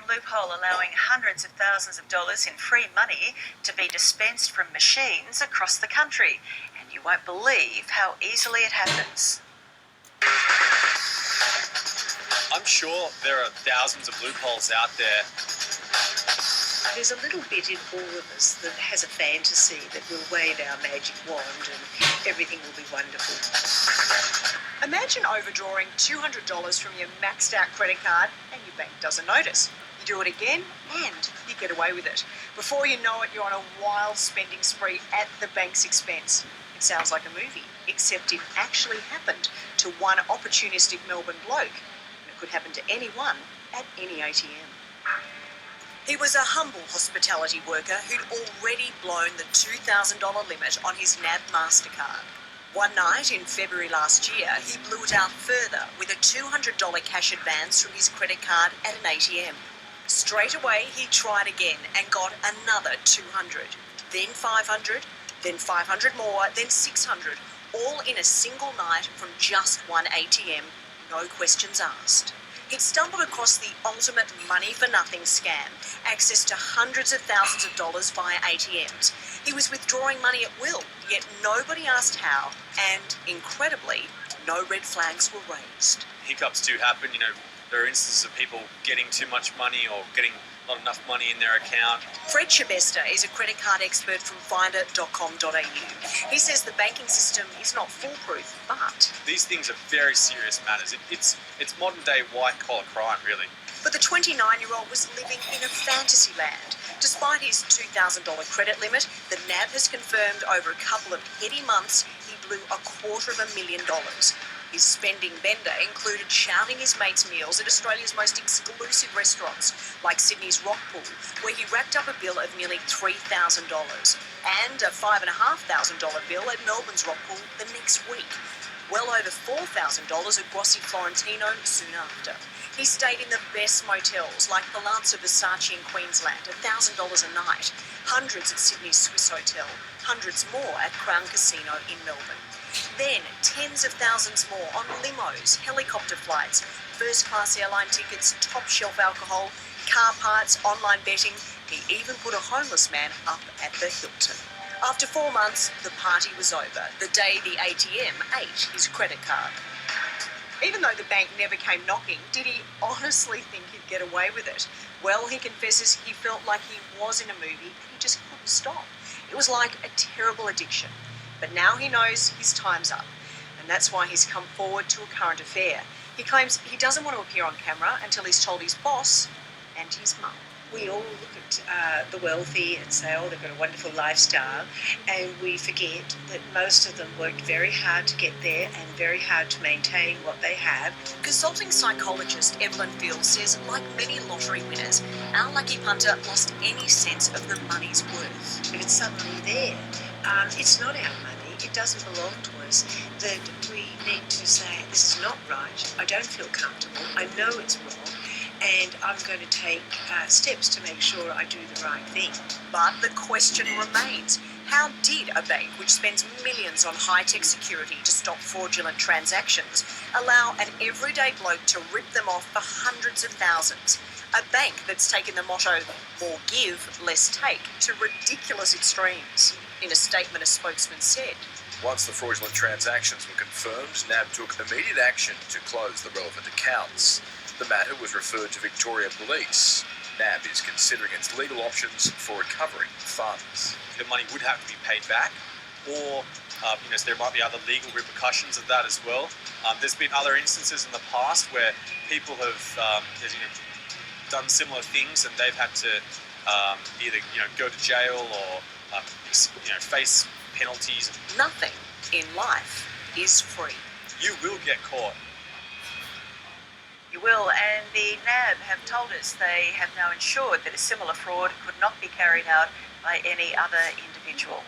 loophole allowing hundreds of thousands of dollars in free money to be dispensed from machines across the country. And you won't believe how easily it happens. I'm sure there are thousands of loopholes out there. There's a little bit in all of us that has a fantasy that we'll wave our magic wand and everything will be wonderful. Imagine overdrawing $200 from your maxed out credit card and your bank doesn't notice. You do it again and you get away with it. Before you know it, you're on a wild spending spree at the bank's expense. It sounds like a movie, except it actually happened to one opportunistic Melbourne bloke. And it could happen to anyone at any ATM. He was a humble hospitality worker who'd already blown the $2,000 limit on his NAB MasterCard. One night in February last year, he blew it out further with a $200 cash advance from his credit card at an ATM. Straight away, he tried again and got another $200, then $500, then $500 more, then $600, all in a single night from just one ATM, no questions asked. He'd stumbled across the ultimate money-for-nothing scam, access to hundreds of thousands of dollars via ATMs. He was withdrawing money at will, yet nobody asked how, and, incredibly, no red flags were raised. Hiccups do happen, there are instances of people getting too much money or getting not enough money in their account. Fred Chibesta is a credit card expert from finder.com.au. He says the banking system is not foolproof, but These things are very serious matters. It's modern-day white-collar crime, really. But the 29-year-old was living in a fantasy land. Despite his $2,000 credit limit, the NAB has confirmed over a couple of heady months he blew $250,000. His spending bender included shouting his mates' meals at Australia's most exclusive restaurants, like Sydney's Rock Pool, where he racked up a bill of nearly $3,000, and a $5,500 bill at Melbourne's Rock Pool the next week. Well over $4,000 at Grossi Florentino soon after. He stayed in the best motels like Palazzo Versace in Queensland, $1,000 a night, hundreds at Sydney's Swiss Hotel, hundreds more at Crown Casino in Melbourne. Then tens of thousands more on limos, helicopter flights, first-class airline tickets, top-shelf alcohol, car parts, online betting. He even put a homeless man up at the Hilton. After 4 months, the party was over, the day the ATM ate his credit card. Even though the bank never came knocking, did he honestly think he'd get away with it? Well, he confesses he felt like he was in a movie and he just couldn't stop. It was like a terrible addiction. But now he knows his time's up, and that's why he's come forward to a current affair. He claims he doesn't want to appear on camera until he's told his boss and his mum. We all look at the wealthy and say, oh, they've got a wonderful lifestyle, and we forget that most of them worked very hard to get there and very hard to maintain what they have. Consulting psychologist Evelyn Field says, like many lottery winners, our lucky punter lost any sense of the money's worth. If it's suddenly there, it's not our money, it doesn't belong to us, that we need to say, this is not right, I don't feel comfortable, I know it's wrong, and I'm going to take steps to make sure I do the right thing. But the question remains, how did a bank which spends millions on high-tech security to stop fraudulent transactions allow an everyday bloke to rip them off for hundreds of thousands? A bank that's taken the motto, more give, less take, to ridiculous extremes. In a statement, a spokesman said, Once the fraudulent transactions were confirmed, NAB took immediate action to close the relevant accounts. The matter was referred to Victoria Police. NAB is considering its legal options for recovering funds. The money would have to be paid back, or so there might be other legal repercussions of that as well. There's been other instances in the past where people have done similar things, and they've had to either go to jail or face penalties. nothing in life is free. You will get caught. You will, and the NAB have told us they have now ensured that a similar fraud could not be carried out by any other individual.